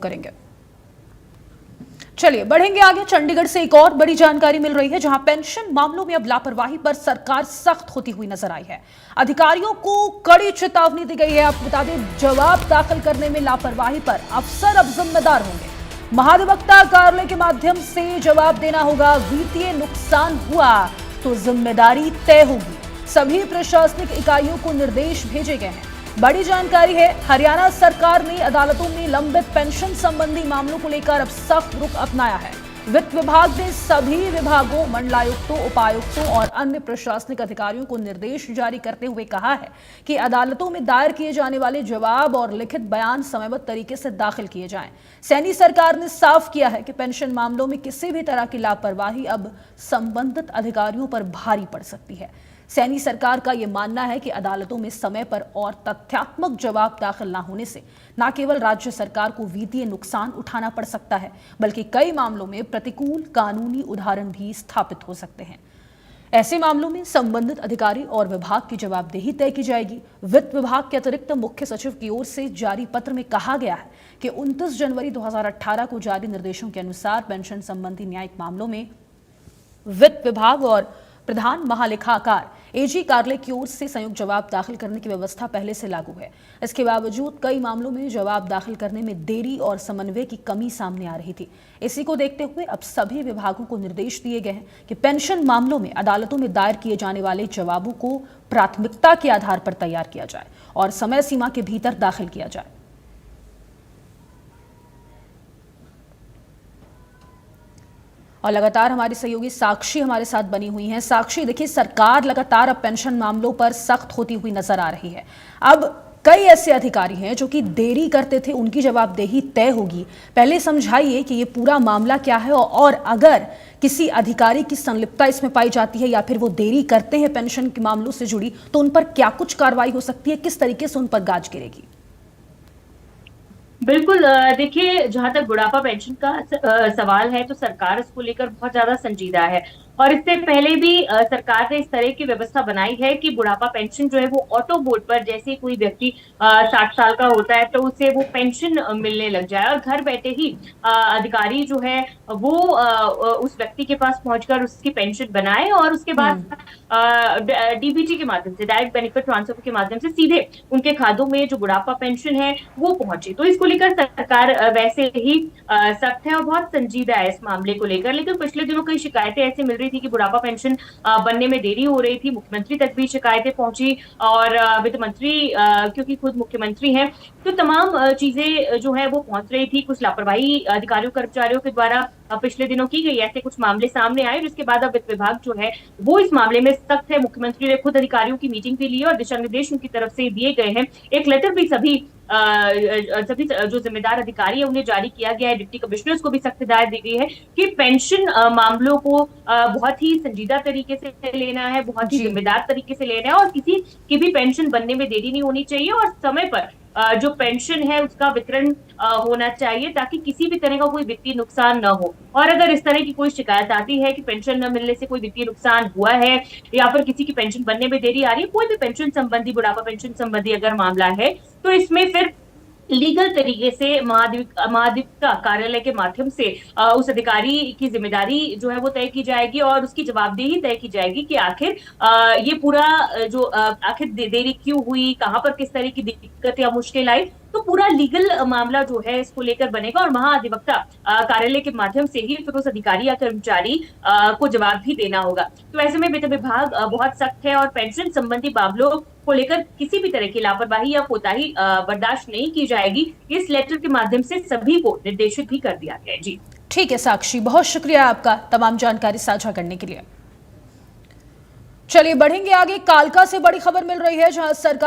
करेंगे। चलिए बढ़ेंगे आगे। चंडीगढ़ से एक और बड़ी जानकारी मिल रही है, जहां पेंशन मामलों में अब लापरवाही पर सरकार सख्त होती हुई नजर आई है। अधिकारियों को कड़ी चेतावनी दी गई है। आपको बता दें, जवाब दाखिल करने में लापरवाही पर अफसर अब जिम्मेदार होंगे। महाधिवक्ता कार्यालय के माध्यम से जवाब देना होगा। वित्तीय नुकसान हुआ तो जिम्मेदारी तय होगी। सभी प्रशासनिक इकाइयों को निर्देश भेजे गए हैं। बड़ी जानकारी है, हरियाणा सरकार ने अदालतों में लंबित पेंशन संबंधी मामलों को लेकर अब सख्त रुख अपनाया है। वित्त विभाग ने सभी विभागों, मंडलायुक्तों, उपायुक्तों और अन्य प्रशासनिक अधिकारियों को निर्देश जारी करते हुए कहा है कि अदालतों में दायर किए जाने वाले जवाब और लिखित बयान समयबद्ध तरीके से दाखिल किए जाएं। सैनी सरकार ने साफ किया है कि पेंशन मामलों में किसी भी तरह की लापरवाही अब संबंधित अधिकारियों पर भारी पड़ सकती है। सैनी सरकार का यह मानना है कि अदालतों में समय पर और तथ्यात्मक जवाब दाखिल न होने से न केवल राज्य सरकार को वित्तीय नुकसान उठाना पड़ सकता है, बल्कि कई मामलों में प्रतिकूल कानूनी उदाहरण भी स्थापित हो सकते हैं। ऐसे मामलों में संबंधित अधिकारी और विभाग की जवाबदेही तय की जाएगी। वित्त विभाग के अतिरिक्त मुख्य सचिव की ओर से जारी पत्र में कहा गया है कि 29 जनवरी 2018 को जारी निर्देशों के अनुसार पेंशन संबंधी न्यायिक मामलों में वित्त विभाग और प्रधान महालेखाकार एजी कार्यालय की ओर से संयुक्त जवाब दाखिल करने की व्यवस्था पहले से लागू है। इसके बावजूद कई मामलों में जवाब दाखिल करने में देरी और समन्वय की कमी सामने आ रही थी। इसी को देखते हुए अब सभी विभागों को निर्देश दिए गए हैं कि पेंशन मामलों में अदालतों में दायर किए जाने वाले जवाबों को प्राथमिकता के आधार पर तैयार किया जाए और समय सीमा के भीतर दाखिल किया जाए। और लगातार हमारी सहयोगी साक्षी हमारे साथ बनी हुई हैं। साक्षी, देखिए, सरकार लगातार अब पेंशन मामलों पर सख्त होती हुई नजर आ रही है। अब कई ऐसे अधिकारी हैं जो कि देरी करते थे, उनकी जवाबदेही तय होगी। पहले समझाइए कि ये पूरा मामला क्या है और अगर किसी अधिकारी की संलिप्तता इसमें पाई जाती है या फिर वो देरी करते हैं पेंशन के मामलों से जुड़ी, तो उन पर क्या कुछ कार्रवाई हो सकती है, किस तरीके से उन पर गाज गिरेगी? बिल्कुल, देखिए, जहां तक बुढ़ापा पेंशन का सवाल है तो सरकार इसको लेकर बहुत ज्यादा संजीदा है। और इससे पहले भी सरकार ने इस तरह की व्यवस्था बनाई है कि बुढ़ापा पेंशन जो है वो ऑटो बोर्ड पर, जैसे कोई व्यक्ति 60 साल का होता है तो उसे वो पेंशन मिलने लग जाए और घर बैठे ही अधिकारी जो है वो उस व्यक्ति के पास पहुंचकर उसकी पेंशन बनाए और उसके बाद डीबीटी के माध्यम से, डायरेक्ट बेनिफिट ट्रांसफर के माध्यम से सीधे उनके खातों में जो बुढ़ापा पेंशन है वो पहुंचे। तो इसको लेकर सरकार वैसे ही सख्त है और बहुत संजीदा है इस मामले को लेकर। लेकिन पिछले दिनों कई शिकायतें ऐसी मिल रही थी कि बुढ़ापा पेंशन बनने में देरी हो रही थी। मुख्यमंत्री तक भी शिकायतें पहुंची और वित्त मंत्री, क्योंकि खुद मुख्यमंत्री हैं, तो तमाम चीजें जो है वो पहुंच रही थी। कुछ लापरवाही अधिकारियों कर्मचारियों के द्वारा पिछले दिनों की गई, ऐसे कुछ मामले सामने आए, जिसके बाद अब वित्त विभाग जो है वो इस मामले में सख्त है। मुख्यमंत्री ने खुद अधिकारियों की मीटिंग भी ली और दिशा निर्देश उनकी तरफ से दिए गए हैं। एक लेटर भी सभी जो जिम्मेदार अधिकारी है उन्हें जारी किया गया है। डिप्टी कमिश्नर्स को भी सख्त हिदायत दी गई है कि पेंशन मामलों को बहुत ही संजीदा तरीके से लेना है, बहुत ही जिम्मेदार तरीके से लेना है और किसी की भी पेंशन बनने में देरी नहीं होनी चाहिए और समय पर जो पेंशन है उसका वितरण होना चाहिए ताकि किसी भी तरह का कोई वित्तीय नुकसान न हो। और अगर इस तरह की कोई शिकायत आती है कि पेंशन न मिलने से कोई वित्तीय नुकसान हुआ है या फिर किसी की पेंशन बनने में देरी आ रही है, कोई भी पेंशन संबंधी, बुढ़ापा पेंशन संबंधी अगर मामला है, तो इसमें फिर लीगल तरीके से महाधिवक्ता कार्यालय के माध्यम से उस अधिकारी की जिम्मेदारी जो है वो तय की जाएगी और उसकी जवाबदेही तय की जाएगी कि आखिर ये पूरा जो आखिर देरी क्यों हुई, कहाँ पर किस तरह की दिक्कत या मुश्किल आई। तो पूरा लीगल मामला जो है इसको लेकर बनेगा और महाधिवक्ता कार्यालय के माध्यम से ही फिर उस अधिकारी या कर्मचारी को जवाब भी देना होगा। तो ऐसे में वित्त विभाग बहुत सख्त है और पेंशन संबंधी मामलों को लेकर किसी भी तरह की लापरवाही या कोताही बर्दाश्त नहीं की जाएगी। इस लेटर के माध्यम से सभी को निर्देशित भी कर दिया गया है। जी ठीक है साक्षी, बहुत शुक्रिया आपका तमाम जानकारी साझा करने के लिए। चलिए बढ़ेंगे आगे। कालका से बड़ी खबर मिल रही है, जहां सरकार